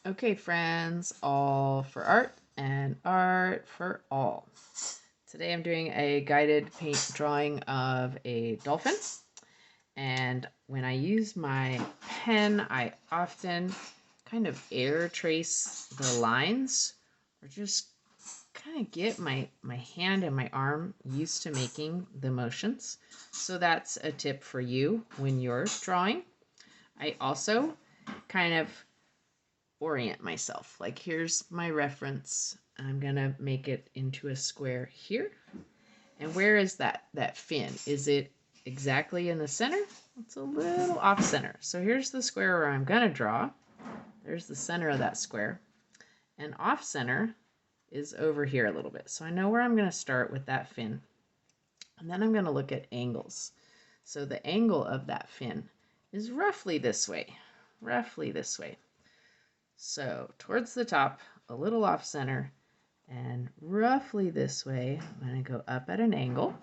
Okay, friends, all for art and art for all. Today I'm doing a guided paint drawing of a dolphin. And when I use my pen, I often kind of air trace the lines or just kind of get my hand and my arm used to making the motions. So that's a tip for you when you're drawing. I also kind of orient myself. Like, here's my reference. I'm gonna make it into a square here. And where is that fin? Is it exactly in the center? It's a little off center. So here's the square where I'm gonna draw. There's the center of that square. And off center is over here a little bit. So I know where I'm gonna start with that fin. And then I'm gonna look at angles. So the angle of that fin is roughly this way. Roughly this way. So towards the top, a little off center, and roughly this way, I'm going to go up at an angle.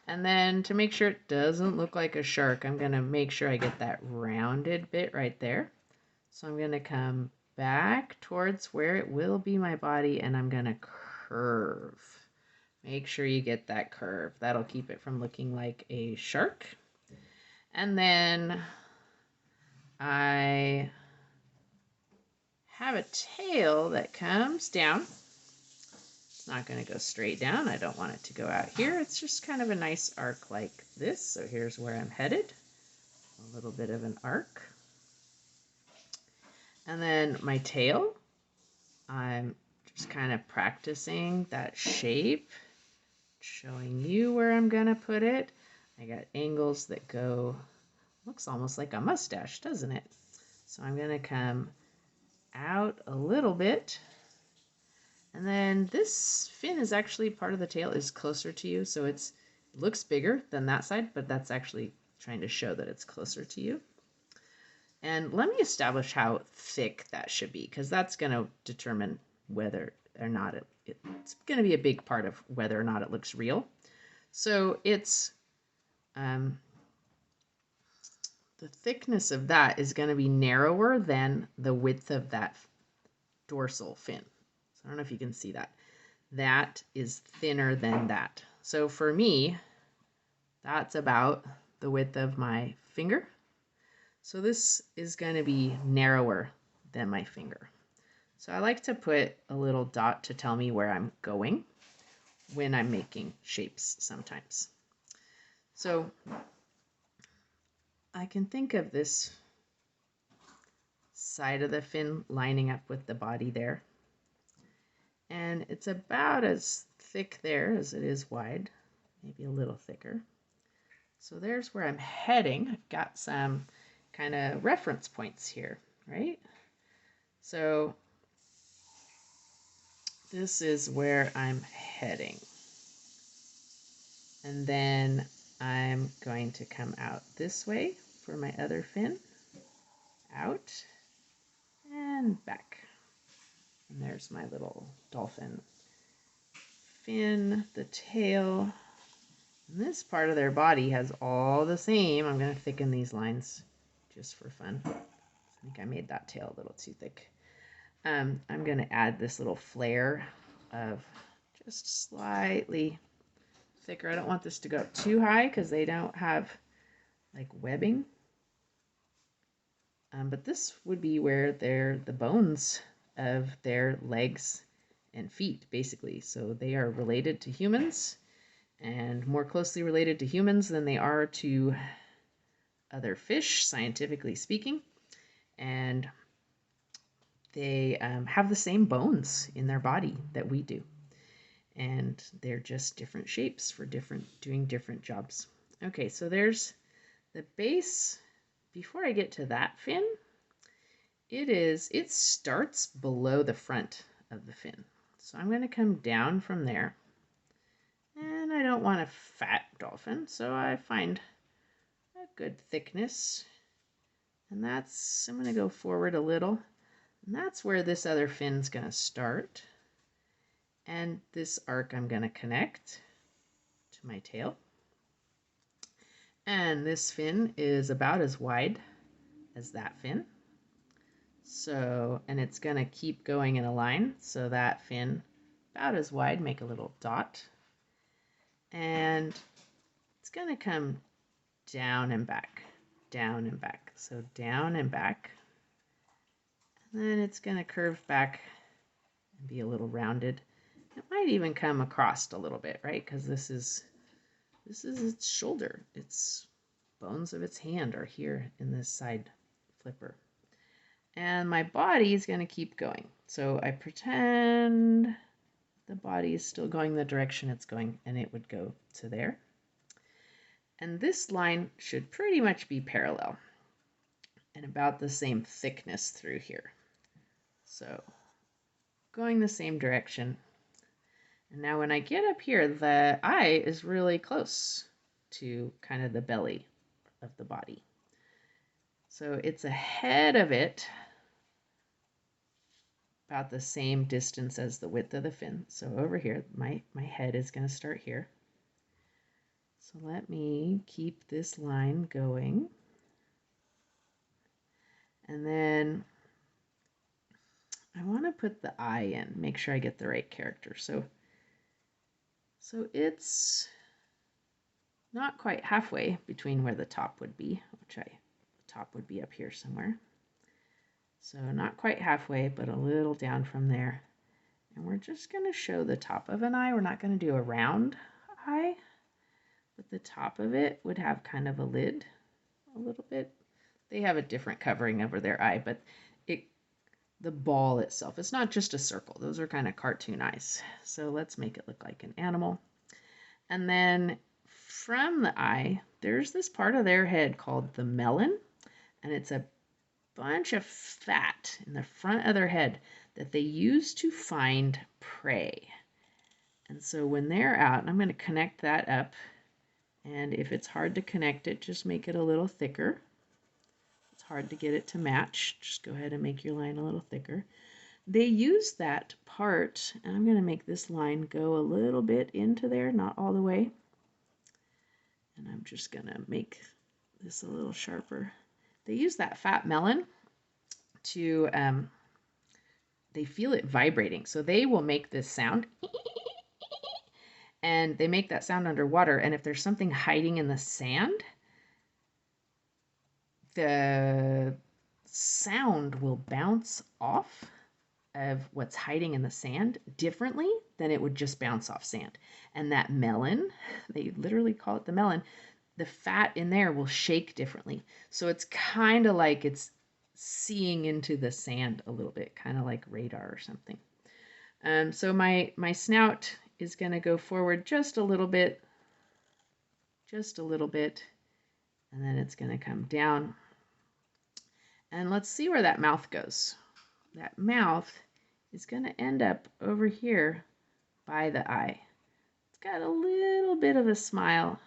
And then to make sure it doesn't look like a shark, I'm going to make sure I get that rounded bit right there. So I'm going to come back towards where it will be my body, and I'm going to curve. Make sure you get that curve. That'll keep it from looking like a shark. And then I have a tail that comes down. It's not going to go straight down. I don't want it to go out here. It's just kind of a nice arc like this. So here's where I'm headed. A little bit of an arc. And then my tail, I'm just kind of practicing that shape, showing you where I'm going to put it. I got angles that go, looks almost like a mustache, doesn't it? So I'm going to come out a little bit. And then this fin is actually part of the tail is closer to you. So it looks bigger than that side, but that's actually trying to show that it's closer to you. And let me establish how thick that should be, because that's going to determine whether or not it's going to be a big part of whether or not it looks real. So it's the thickness of that is going to be narrower than the width of that dorsal fin. So I don't know if you can see that. That is thinner than that. So for me, that's about the width of my finger. So this is going to be narrower than my finger. So I like to put a little dot to tell me where I'm going when I'm making shapes sometimes. So I can think of this side of the fin lining up with the body there. And it's about as thick there as it is wide, maybe a little thicker. So there's where I'm heading. I've got some kind of reference points here, right? So this is where I'm heading. And then I'm going to come out this way for my other fin. Out and back. And there's my little dolphin fin, the tail. And this part of their body has all the same. I'm going to thicken these lines just for fun. I think I made that tail a little too thick. I'm going to add this little flare of just slightly thicker. I don't want this to go up too high because they don't have like webbing. But this would be where they're the bones of their legs and feet, basically. So they are related to humans and more closely related to humans than they are to other fish, scientifically speaking. And they have the same bones in their body that we do. And they're just different shapes for doing different jobs. Okay, so there's the base. Before I get to that fin, it starts below the front of the fin. So I'm going to come down from there. And I don't want a fat dolphin, so I find a good thickness. And I'm going to go forward a little. And that's where this other fin's going to start. And this arc I'm going to connect to my tail. And this fin is about as wide as that fin. So, and it's going to keep going in a line. So that fin about as wide, make a little dot. And it's going to come down and back, down and back. So down and back. And then it's going to curve back and be a little rounded. It might even come across a little bit, right? Because this is its shoulder. Its bones of its hand are here in this side flipper. And my body is going to keep going. So I pretend the body is still going the direction it's going, and it would go to there. And this line should pretty much be parallel and about the same thickness through here. So going the same direction. And now when I get up here, the eye is really close to kind of the belly of the body. So it's ahead of it, about the same distance as the width of the fin. So over here, my head is going to start here. So let me keep this line going. And then I want to put the eye in, make sure I get the right character. So it's not quite halfway between where the top would be, the top would be up here somewhere. So not quite halfway, but a little down from there. And we're just going to show the top of an eye. We're not going to do a round eye, but the top of it would have kind of a lid a little bit. They have a different covering over their eye, but the ball itself, it's not just a circle. Those are kind of cartoon eyes. So let's make it look like an animal. And then from the eye, there's this part of their head called the melon, and it's a bunch of fat in the front of their head that they use to find prey. And so when they're out, I'm going to connect that up, and if it's hard to connect it, just make it a little thicker. It's hard to get it to match. Just go ahead and make your line a little thicker. They use that part, and I'm going to make this line go a little bit into there, not all the way. And I'm just going to make this a little sharper. They use that fat melon to, they feel it vibrating. So they will make this sound, and they make that sound underwater. And if there's something hiding in the sand, the sound will bounce off of what's hiding in the sand differently than it would just bounce off sand. And that melon, they literally call it the melon, the fat in there will shake differently. So it's kind of like it's seeing into the sand a little bit, kind of like radar or something. So my snout is going to go forward just a little bit, and then it's going to come down. And let's see where that mouth goes. That mouth is going to end up over here by the eye. It's got a little bit of a smile,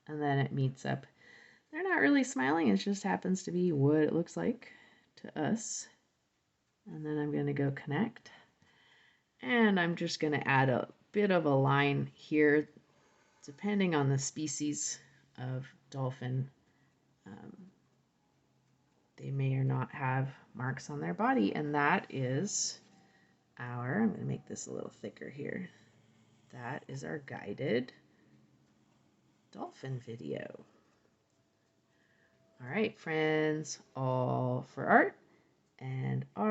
and then it meets up. They're not really smiling, it just happens to be what it looks like to us. And then I'm going to go connect. And I'm just going to add a bit of a line here, depending on the species of dolphin. They may or not have marks on their body, and that is I'm going to make this a little thicker here. That is our guided dolphin video. All right, friends, all for art and art.